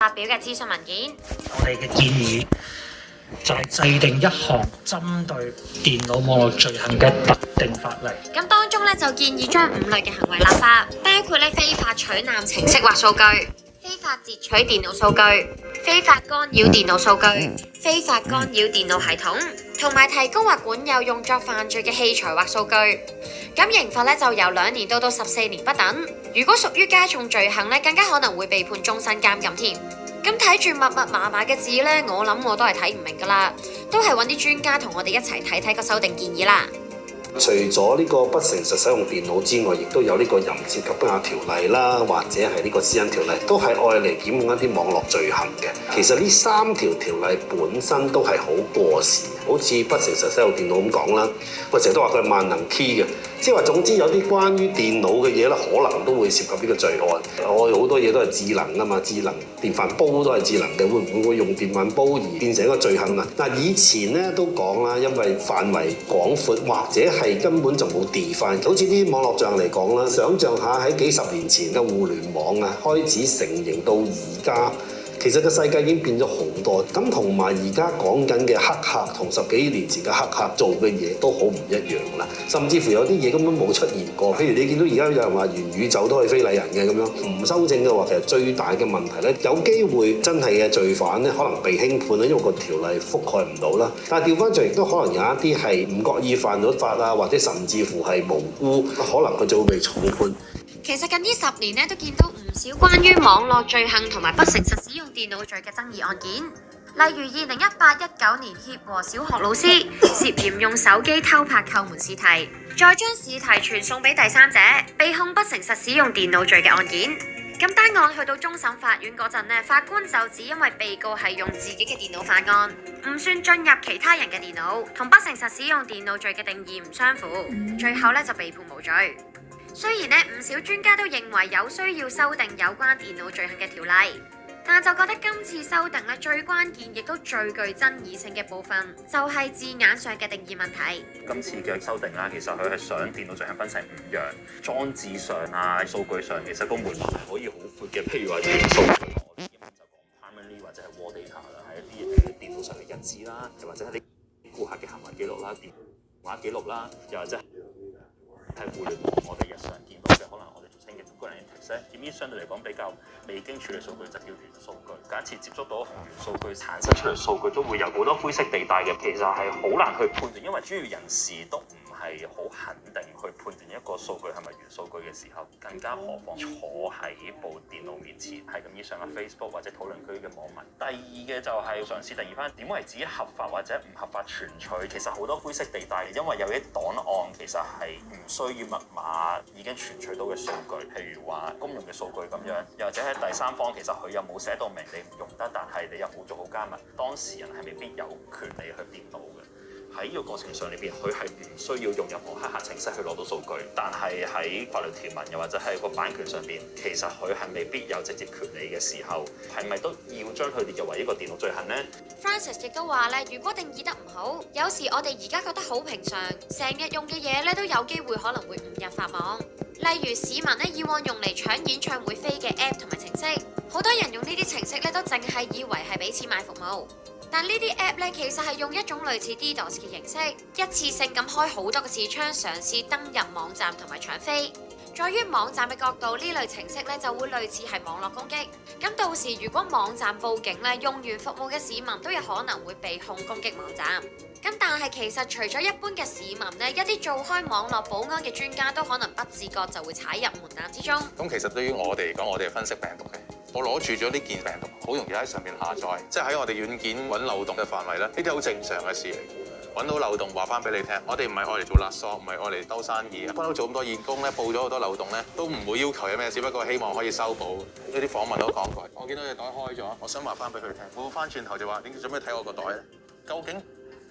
發表嘅諮詢文件。我哋嘅建議就係制定一項針對電腦網絡罪行嘅特定法例。咁當中咧就建議將5類嘅行為立法，包括咧非法取覽程式或數據、非法截取電腦數據、非法干擾電腦數據、非法干擾電腦系統，同埋提供或管有用作犯罪嘅器材或數據。咁刑罰咧就由2年到14年不等。如果屬於加重罪行咧，更加可能會被判終身監禁添。咁睇住密密麻麻嘅字咧，我諗我都係睇唔明噶啦，都係揾啲專家同我哋一齊睇睇個修訂建議啦。除咗呢個不誠實使用電腦之外，亦都有呢個淫褻及不雅條例啦，或者係呢個私隱條例，都係愛嚟檢控一啲網絡罪行嘅。其實呢3條條例本身都係好過時，好似不誠實使用電腦咁講啦，我成日都話佢係萬能 key 嘅，即係話總之有啲關於電腦嘅嘢咧，可能都會涉及呢個罪案。我哋好多嘢都係智能啊嘛，智能電飯煲都係智能嘅，會唔會用電飯煲而變成一個罪行啊？嗱，以前咧都講啦，因為範圍廣闊或者係根本就冇 define，好似啲網絡罪行嚟講啦，想像下喺幾十年前嘅互聯網啊開始成型到而家，其實個世界已經變咗好多。咁同埋而家講緊嘅黑客同10幾年前嘅黑客做嘅嘢都好唔一樣啦，甚至乎有啲嘢根本冇出現過。譬如你見到而家有人話元宇宙都係非禮人嘅咁樣，唔修正嘅話，其實最大嘅問題咧，有機會真係嘅罪犯咧可能被輕判啦，因為個條例覆蓋唔到啦。但係調翻轉亦都可能有一啲係唔覺意犯咗法啊，或者甚至乎係無辜，可能佢就會被重判。其實近呢10年咧，都見到唔少關於網絡罪行同埋不誠實使用電腦罪嘅爭議案件，例如2018-19年協和小學老師涉嫌用手機偷拍叩門試題，再將試題傳送俾第三者，被控不誠實使用電腦罪嘅案件。咁單案去到終審法院嗰陣呢，法官就只因為被告係用自己嘅電腦犯案，唔算進入其他人嘅電腦，同不誠實使用電腦罪嘅定義唔相符，最後咧就被判無罪。雖然呢，唔少專家都認為有需要修訂有關電腦罪行嘅條例，但就覺得今次修訂咧最關鍵亦都最具爭議性嘅部分，就係字眼上嘅定義問題。今次嘅修訂啦，其實佢係想電腦罪行分成5樣，裝置上啊、數據上，其實個門檻係可以好闊嘅。譬如話啲數據，我哋一般就講 primary 或者係 raw data 啦，係一啲電腦上嘅日誌啦，又或者係啲顧客嘅行為記錄啦、電話記錄啦，又或者係互聯網我哋日常見到嘅，可能我哋俗稱嘅個人 index 咧，點知相對嚟講比較未經處理數據就叫原數據。假設接觸到原數據產生出嚟數據，都會有好多灰色地帶嘅，其實係好難去判斷，因為專業人士都唔係好肯定去判斷一個數據係咪原數據嘅時候，更加何況坐喺部電腦面前係咁以上嘅 Facebook 或者討論區嘅網民。第二嘅就係嘗試定義翻點為止合法或者唔合法存取，其實好多灰色地帶嘅，因為有啲檔案其實係唔需要密碼已經存取到嘅數據，譬如話公用嘅數據咁樣，又或者係第三方其實佢又冇寫到明你唔用得，但係你又冇做好加密，當事人係未必有權利去掂到嘅。喺呢個過程上裏邊，佢係唔需要用任何黑客程式去攞到數據，但係喺法律條文又或者係個版權上邊，其實佢係未必有直接權利嘅時候，係咪都要將佢列入為一個電腦罪行呢？ Francis 亦都話咧，如果定義得唔好，有時我哋而家覺得好平常，成日用嘅嘢咧都有機會可能會誤入法網。例如市民咧以往用嚟搶演唱會飛嘅 App 同埋程式，好多人用呢啲程式咧都淨係以為係俾錢買服務。但呢啲 app 咧，其實係用一種類似 DDoS 嘅形式，一次性咁開好多個視窗，嘗試登入網站同埋搶飛。在於網站嘅角度，呢類程式咧就會類似係網絡攻擊。咁到時如果網站報警咧，用完服務嘅市民都有可能會被控攻擊網站。咁但係其實除咗一般嘅市民咧，一啲做開網絡保安嘅專家都可能不自覺就會踩入門檻之中。咁其實對於我哋嚟講，我哋係分析病毒嘅。我攞住咗呢件病毒，好容易喺上面下載，即係喺我哋軟件揾漏洞嘅範圍咧，呢啲好正常嘅事嚟。揾到漏洞話翻俾你聽，我哋唔係愛嚟做勒索，唔係愛嚟兜生意。不嬲做咁多義工咧，報咗好多漏洞咧，都唔會要求有咩，只不過希望可以修補。呢啲訪問都講過，我見到隻袋開咗，我想話翻俾佢聽。我翻轉頭就話：點解做咩睇我個袋咧？究竟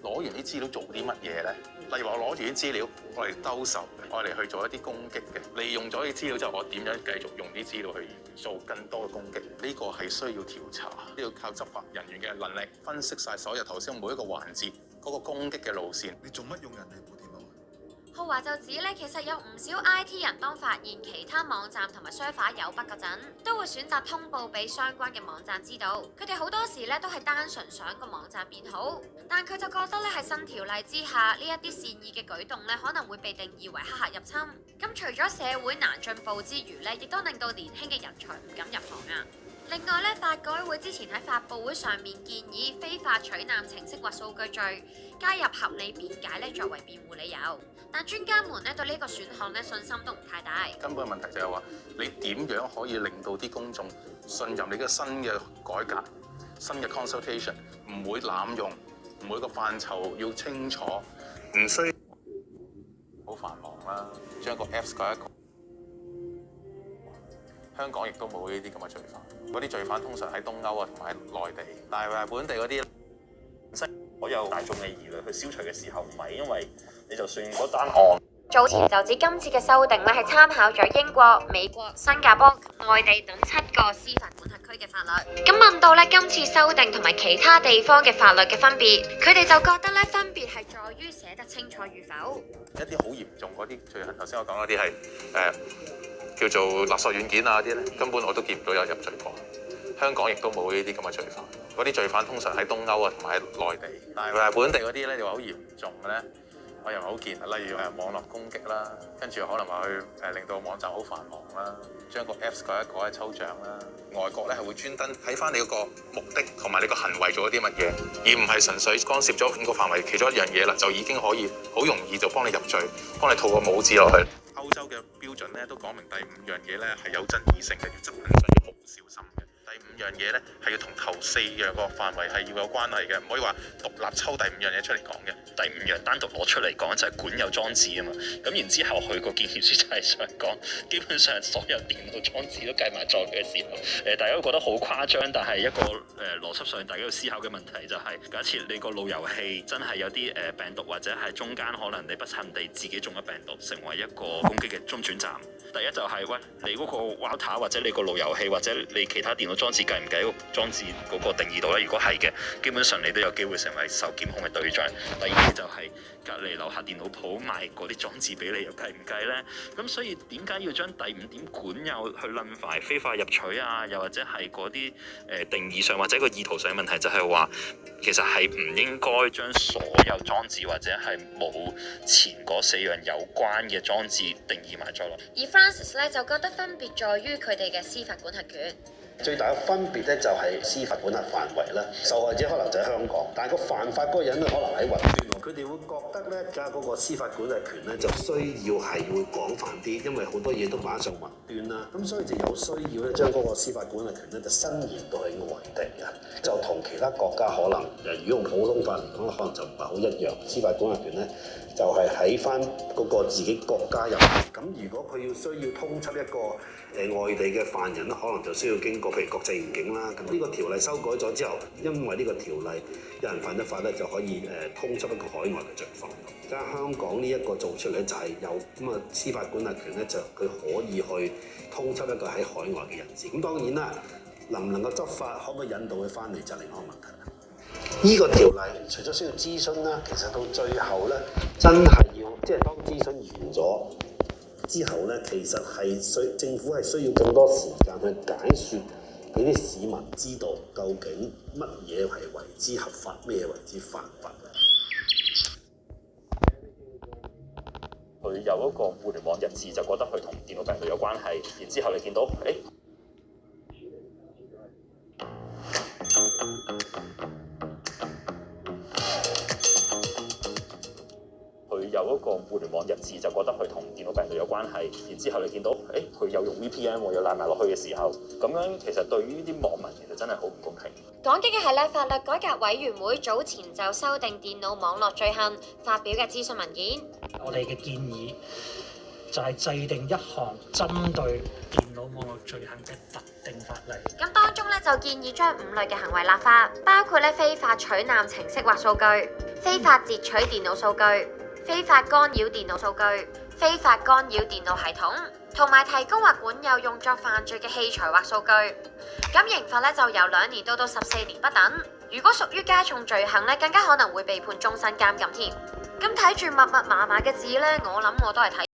攞完啲資料做啲乜嘢咧？例如話我攞住啲資料，我嚟兜售，我嚟去做一啲攻擊嘅。利用咗啲資料之後，我點樣繼續用啲資料去做更多嘅攻擊？呢個係需要調查，都要靠執法人員嘅能力分析晒所有頭先每一個環節嗰個攻擊嘅路線。你做乜用人哋部電腦？浩華就指咧，其實有唔少 IT 人當發現其他網站同埋 server 有 bug 嗰陣，都會選擇通報俾相關嘅網站知道。佢哋好多時咧都係單純想個網站變好，但佢就覺得咧喺新條例之下，呢一啲善意嘅舉動咧可能會被定義為黑客入侵。咁除咗社會難進步之餘咧，亦都令到年輕嘅人才唔敢入行啊。另外咧，法改會之前喺發佈會上面建議非法取覽程式或數據罪，加入合理辯解咧作為辯護理由。但專家們咧對呢個選項咧信心都唔太大。根本嘅問題就係話，你點樣可以令到啲公眾信任你嘅新嘅改革、新嘅 consultation 唔會濫用，每個範疇要清楚，唔需要好繁忙啦，將個 Apps 改一改。香港亦都冇呢啲咁嘅罪犯，嗰啲罪犯通常喺東歐啊同埋喺內地，但係本地嗰啲，所有大眾嘅疑慮去消除嘅時候，唔係因為你就算嗰單案。早前就指今次嘅修訂咧係參考咗英國、美國、新加坡、內地等7個司法管轄區嘅法律。咁問到咧今次修訂同埋其他地方嘅法律嘅分別，佢哋就覺得咧分別係在於寫得清楚與否。一啲好嚴重嗰啲罪行，頭先我講嗰啲係叫做勒索軟件啊嗰啲咧，根本我都見唔到有入罪過。香港亦都冇呢啲咁嘅罪犯，嗰啲罪犯通常喺東歐啊同埋喺內地，但係本地嗰啲咧就話好嚴重嘅咧，我又唔係好見。例如網絡攻擊啦，跟住可能話去令到網站好繁忙啦，將個 Apps 改一改抽獎啦。外國咧係會專登睇翻你嗰個目的同埋你個行為做咗啲乜嘢，而唔係純粹干涉咗個範圍其中一樣嘢啦，就已經可以好容易就幫你入罪，幫你套個帽子落去。歐洲嘅標準咧都講明第5樣嘢咧係有爭議性嘅，要執行上要好小心嘅。第5樣嘢咧係要同頭4樣個範圍係要有關係嘅，唔可以話獨立抽第5樣嘢出嚟講嘅。第5樣單獨攞出嚟講就係管有裝置啊嘛，咁然之後佢個建議書就係想講，基本上所有電腦裝置都計埋在嘅時候，大家都覺得好誇張，但係一個邏輯上大家要思考嘅問題就係，假設你個路由器真係有啲病毒，或者係中間可能你不幸地自己中咗病毒，成為一個攻擊嘅中轉站。第一就係喂，你嗰個 router 或者你個路由器或者你其他電腦裝置計唔計個裝置嗰個定義度咧？如果係嘅，基本上你都有機會成為受檢控嘅對象。第二就係隔離樓下電腦鋪賣嗰啲裝置俾你，又計唔計咧？咁所以點解要將第5點管有去論埋非法入取啊？又或者係嗰啲定義上或者個意圖上嘅問題，就係話其實係唔應該將所有裝置或者係冇前嗰4樣有關嘅裝置定義埋咗落。而 Francis 咧就覺得分別在於佢哋嘅司法管轄權。最大嘅分別咧就係司法管轄範圍啦，受害者可能就喺香港，但係個犯法嗰個人咧可能喺雲端喎，佢哋會覺得咧而家嗰個司法管轄權咧就需要係會廣泛啲，因為好多嘢都擺上雲端啦，咁所以就有需要咧將嗰個司法管轄權咧就伸延到去外地啊，就同其他國家可能如果用普通法嚟講，可能就唔係好一樣。司法管轄權咧就係喺翻嗰個自己國家入面，咁如果佢要需要通緝一個外地嘅犯人咧，可能就需要經過譬如國際刑警啦。咁呢個條例修改咗之後，因為呢個條例有人犯咗法咧，就可以通緝一個海外嘅罪犯。而家香港呢一個做出嚟就係有咁啊司法管轄權咧，就佢可以去通緝一個喺海外嘅人士。咁當然啦，能唔能夠執法，可唔可以引導佢翻嚟就另一個問題啦。呢個條例除咗需要諮詢啦，其實到最後咧，真係要即係當諮詢完咗之後咧，其實係政府係需要更多時間去解説俾啲市民知道究竟乜嘢係為之合法，咩為之犯法。佢有一個互聯網日誌，就覺得佢同電腦病毒有關係，然之後你見到佢有一個互聯網日誌，就覺得佢同電腦病毒有關係，然之後你見到佢有用 VPN 喎，又賴埋落去嘅時候，咁樣其實對於啲網民其實真係好唔公平。講緊嘅係咧，法律改革委員會早前就修訂電腦網絡罪行發表嘅諮詢文件。我哋嘅建議就係制定一項針對電腦網絡罪行嘅特定法例。咁當中咧就建議將5類嘅行為立法，包括咧非法取覽程式或數據、非法截取電腦數據、非法干擾電腦數據、非法干擾電腦系統，同埋提供或管有用作犯罪嘅器材或數據。咁刑罰咧就由2年到14年不等。如果屬於加重罪行咧，更加可能會被判終身監禁添。咁睇住密密麻麻嘅字呢，我諗我都係睇